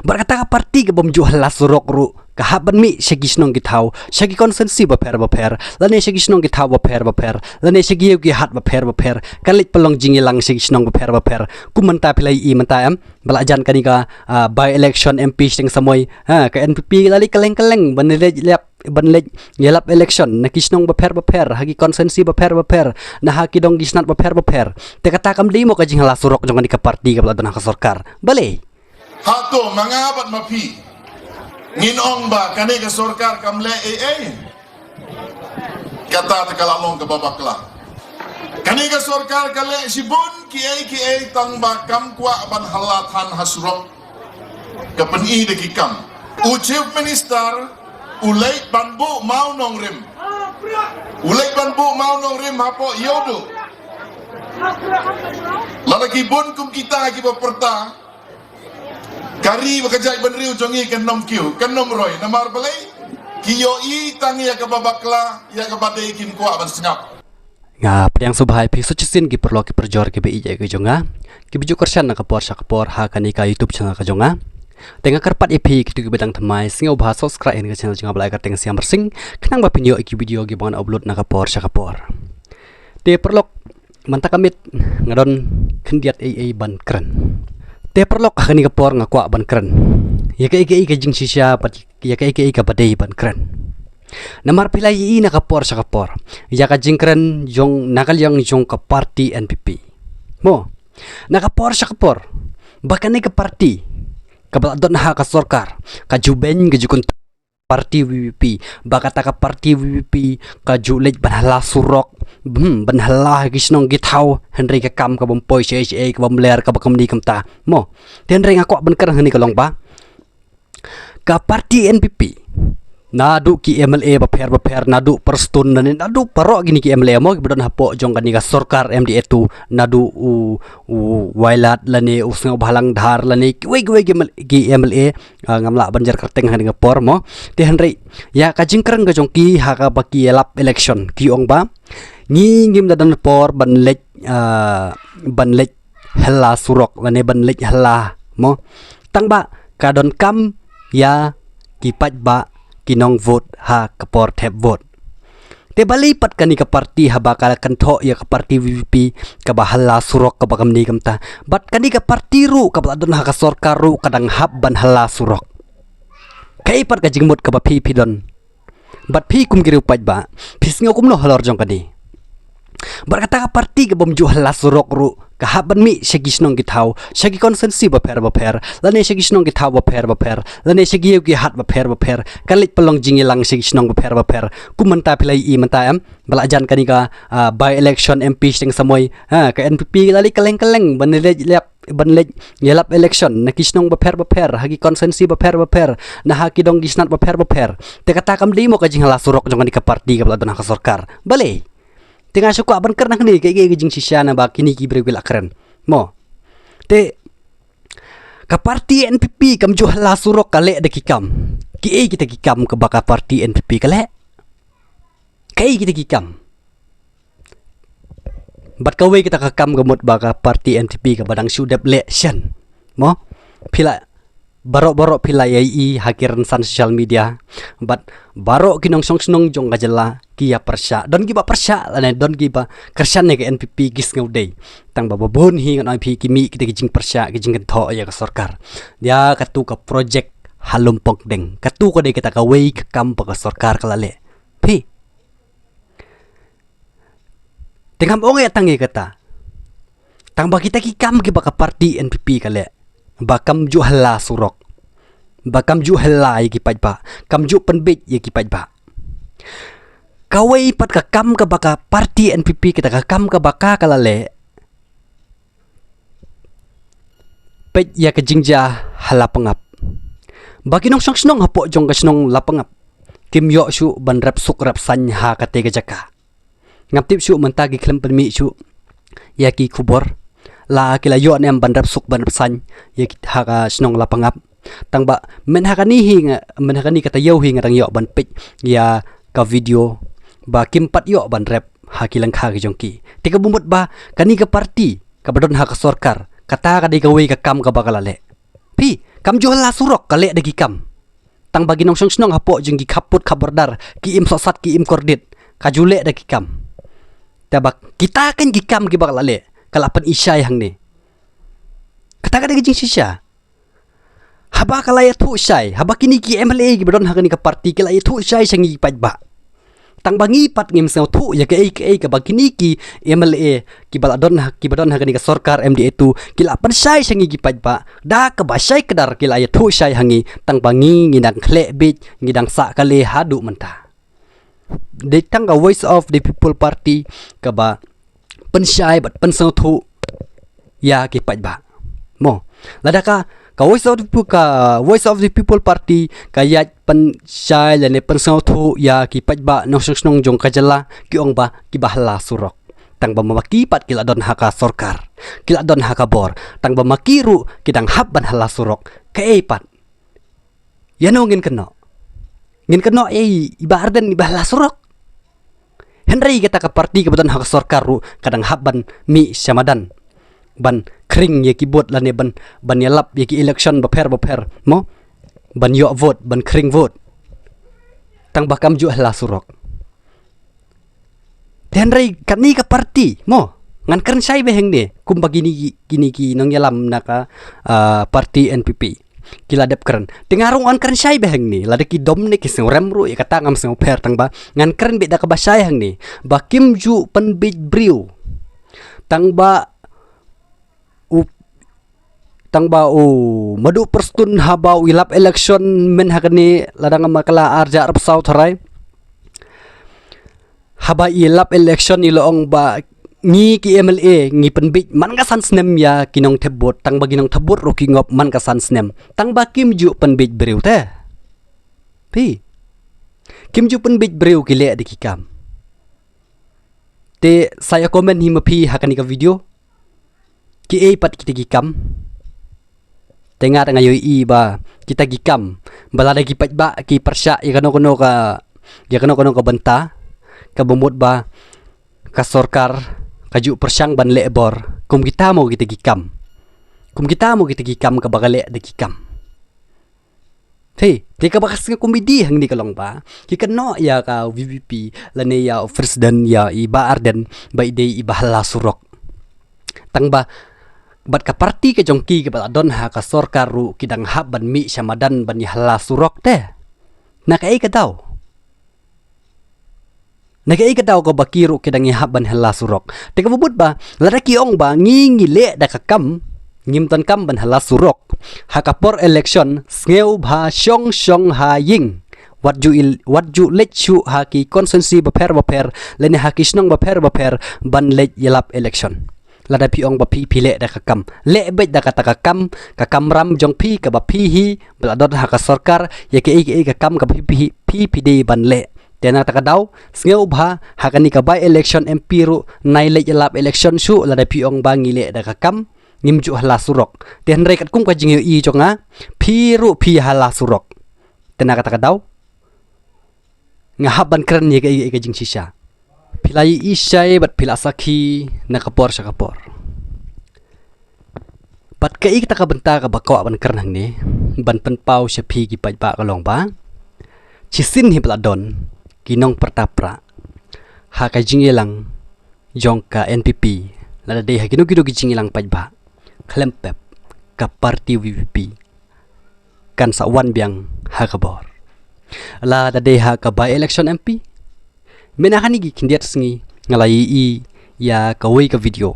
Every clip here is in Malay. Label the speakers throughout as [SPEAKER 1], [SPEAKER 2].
[SPEAKER 1] Berkata ka parti ka bamjuh halas surok ru kahaban mi syagi snong gitaw syagi konsensi baper lane syagi snong gitaw baper lane syagi yogi hat baper kalit pelong jingilang syagi snong baper kumanta pilai I menta am balajan kanika by election MP sing samoy ka NPP lali kaleng banlej yelap election na kisnong baper hagi konsensi baper na haki dong gisnat baper te kata kam dimo ka jing halas surok jong ka parti ka baladan ka sarkar bale
[SPEAKER 2] hato mangabat mapi nginong ba kani ka sorkar kamle kata tekalalong ke babakla kani ka sorkar kale sibun ki tang ba kam kwa ban halatan hasrok kapan I de kikam chief minister ulay banbu mau nong rim hapo yodo lalaki bun kum kita ki perta kari bakajai benriu jongi kenom kiu kenom roy namar balai kiyo I tangi ya kababakla ya kabadai kim kuat ban senyap
[SPEAKER 1] nga priang subhai pi suchisin ki perlo ki perjor ki bi je ki jonga ki biju kersan na kapor ha kani ka YouTube channel ka jonga tengah kerpat EP ki tu bedang thamai singo bah subscribe ni channel jonga balai ka teng siam bersing kenang ba pinyo ki video ki bangan upload na kapor te perlo mantakamit ngadon kendiat ban keren te perlok kani kapor ngakwa ban keren ya ka jing sisya ya ka ka badai ban keren namar pilai I na kapor ya ka jing keren jong nakal yang jong ka parti NPP mo na kapor bakane ka parti ka baladon ha ka sorkar ka juben ka jukun parti WWP bakata ka parti WWP ka julej banhala surok banhala gisnong githaw henry ka kam ka bompoy CHA ka bomler ka bakam ni kamta mo henry ngako ban kerang hani kalong ba ka parti NPP nadu ki MLA baper nadu perstun nadu paro gini ki MLA mo gibadon hapo jong kani ka sorkar MDA tu nadu wailat lani usng bahalang dhar lani we ki MLA ngamla banjar kerteng hani ngapor mo te henry ya ka jingkrang ka jong ki ha ka baki elap election ki ong ba ngim dadan por banlej hela surok lani banlej hela mo tang ba kadon kam ya kipat ba kinong vote ha kapor tap vote te balipat kani ka parti ha bakal kantho ya ka parti VVP ka bahala surok ka bakam ni kamta bat kani ka parti ru ka baladon ha ka sorkar ru kadang hab ban hala surok kai pat ka jingmut ka ba pidon bat pi kum giru pat ba pisngo kum no halor jong kani berkata ka parti ka bomju hala surok ru kahaban mi syagi snong gitaw syagi konsensi baper lane syagi snong gitaw baper lane syagi yogi hat baper kalit pelong jingilang syagi snong baper kumanta pilai I menta am balajan kanika by election MP sing samoy ka NPP lali kaleng banlej yelap election na kisnong baper hagi konsensi baper na haki dong gisnat baper te kata kam dimo ka jing hala surok jong ka parti ka baladon ka sorkar bale tengah suku aban keren ni kayak jing sisya na ba kini ki bergila keren mo te ka parti NPP kam juh la surok kale de kikam kita kikam ke baka parti NPP kale kita kikam bat kawe kita kakam gemut baka parti NPP ke badang sudap election mo pila barok pila yai hakiran san social media bat barok kinong snong jong gajela kia persya don giba persya lane don giba kersan ne ke NPP gis ngauday tang bababon hi ngan IP kimi kita gijing persya gijing kentho ya ke sorkar dia katu ka project halumpok deng katu ko de kita ka wei ka kam pa ka sorkar kalale pi tengam ong ya tangi kata tang ba kita ki kam ki ba ka parti NPP kale bakam ju hala surok bakam ju hala ki pajba kam ju penbit ye ki pajba kawai pat ka kam ka baka parti NPP kita ka kam ka baka kalale pet ya ka jingja hala pengap baki nong snong hapo jong ka snong lapangap kim yo shu ban rap suk rap san ha ka te ka jaka ngap tip shu mentagi klem penmi shu ya ki kubor la kila yo nem bandap suk bandap san ye ha snong la pangap tang ba men ha ni kata yo hi ngarang yo ban pit ya ka video ba kimpat yo ban rap ha kilang kha ki jongki tika bumbut ba kani ka parti ka badon ha ka sorkar kata ka di ka we ka kam ka bakalale pi Kam jual la surok kalek dagi kam. Tang bagi nong snong hapo jeng gi kaput kabordar ki im sosat ki im kordit kajule dagi kam. Tabak kita kan gi kam gi bak lale kalapan isyai hang ni. Kata dagi jing sisya. Haba kalaya tu syai, haba kini ki MLA gi bedon hang ni ka parti kalaya tu syai sangi pajba. Tang bangi pat ngim sel tu ya ke ka bagini ki MLA ki baladon ki badon hang ni ka sarkar MDA tu kila pan syai sangi gi pajba da ka ba syai kedar kila ya tu syai hangi tang bangi ngidang khle bit ngidang sa kale hadu menta de tang ka Voice of the People Party ka ba pan syai bat pan sel tu ya ki pajba mo ladaka ka Voice of the People Party kayat pan syai lane pan sau thu ya ki pajba nong snong jong kajala ki ong ba ki bahla surok tang ba mamaki pat kila don haka sarkar kila don haka bor tang ba makiru kidang hab ban hala surok ka pat yano ngin keno ibarden ibahla surok Henry kita ka parti ka don haka sarkar ru kadang hab ban mi syamadan ban kring ye keyboard lane ban yalap ye ki election baper mo ban yo vote ban kring vote tang bakam ju la surok tenrei kani ka parti mo ngan kern sai beheng ni kum bagini gini ki nong yalam naka parti NPP kila dep keren tengarung an kern sai beheng ni lade ki dom ni ki rem ru ya kata ngam seng per tang ba ngan kern be da ka basai hang ni bakim ju pen bit briu tang ba madu perstun habau ilap election men hakani ladang makala arja arab sau tharai haba ilap election ilong ba ngi ki MLA ngi penbit man ka san snem ya kinong tebot tang bagi nong tebot ro ki ngop man ka san snem tang ba kim ju penbit breu te pi kim ju penbit breu ki le de ki kam te saya komen hi mapi hakani ka video ki pat kita ki kam tengah yoi ba kita gikam balada gipat ba ki persya ya kano ka benta ka bumut ba ka sarkar kaju persyang ban lebor kum kita mau kita gikam ka bagale de gikam te ka bakas nga komedi hang ni kalong ba ki kano ya ka VVP lane ya presiden ya iba arden ba ide ibahala surok tang ba bat ka parti ke jongki ke baladon ha ka sarkar ru kidang hab ban mi syamadan ban hala surok te nakai ka daw ko bakiru kidang hab ban hala surok te ka bubut ba ladaki ong ba ngingi le da ka kam ngim tan kam ban hala surok ha ka por election ngeu bha shong ha ying wat ju let chu ha ki consensi baper lene ha kisnong baper ban let yelap election lada pi ong ba pi le da kakam le bet da kata kakam ram jong pi ka ba pi hi bladot ha ka sarkar ye ke kakam ka pi de ban le tena ta ka daw ngeu bha ha ka ni ka by election MP ru nai le lap election su lada pi ong ba ngi le da kakam ngim ju hala surok ten re kat kum ka jing i jonga pi hala surok tena kata ka daw ngahaban keren ye ke jing sisa pilai isai bat pila sakhi nakapor sakapor bat kai kita ka benta ka bakaw ban kernang ni ban penpau syapi ki pajba ka long ba chisin hi bladon kinong pertapra ha ka jingilang jongka NPP lada dei ha kinu ki jingilang pajba klempep ka parti VVP kan sawan biang ha kabor lada dei ha ka by election MP menakani gi kindiat sengi ngalai ya kawai ka video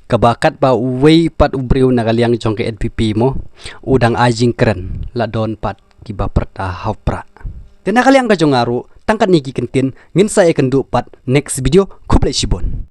[SPEAKER 1] kabakat ba uwei pat ubriu nagaliang jong ke NPP mo udang ajing keren la don pat kiba perta hapra tenakaliang ka jongaru tangkat niki kentin ngin saya kendu pat next video kuplai sibon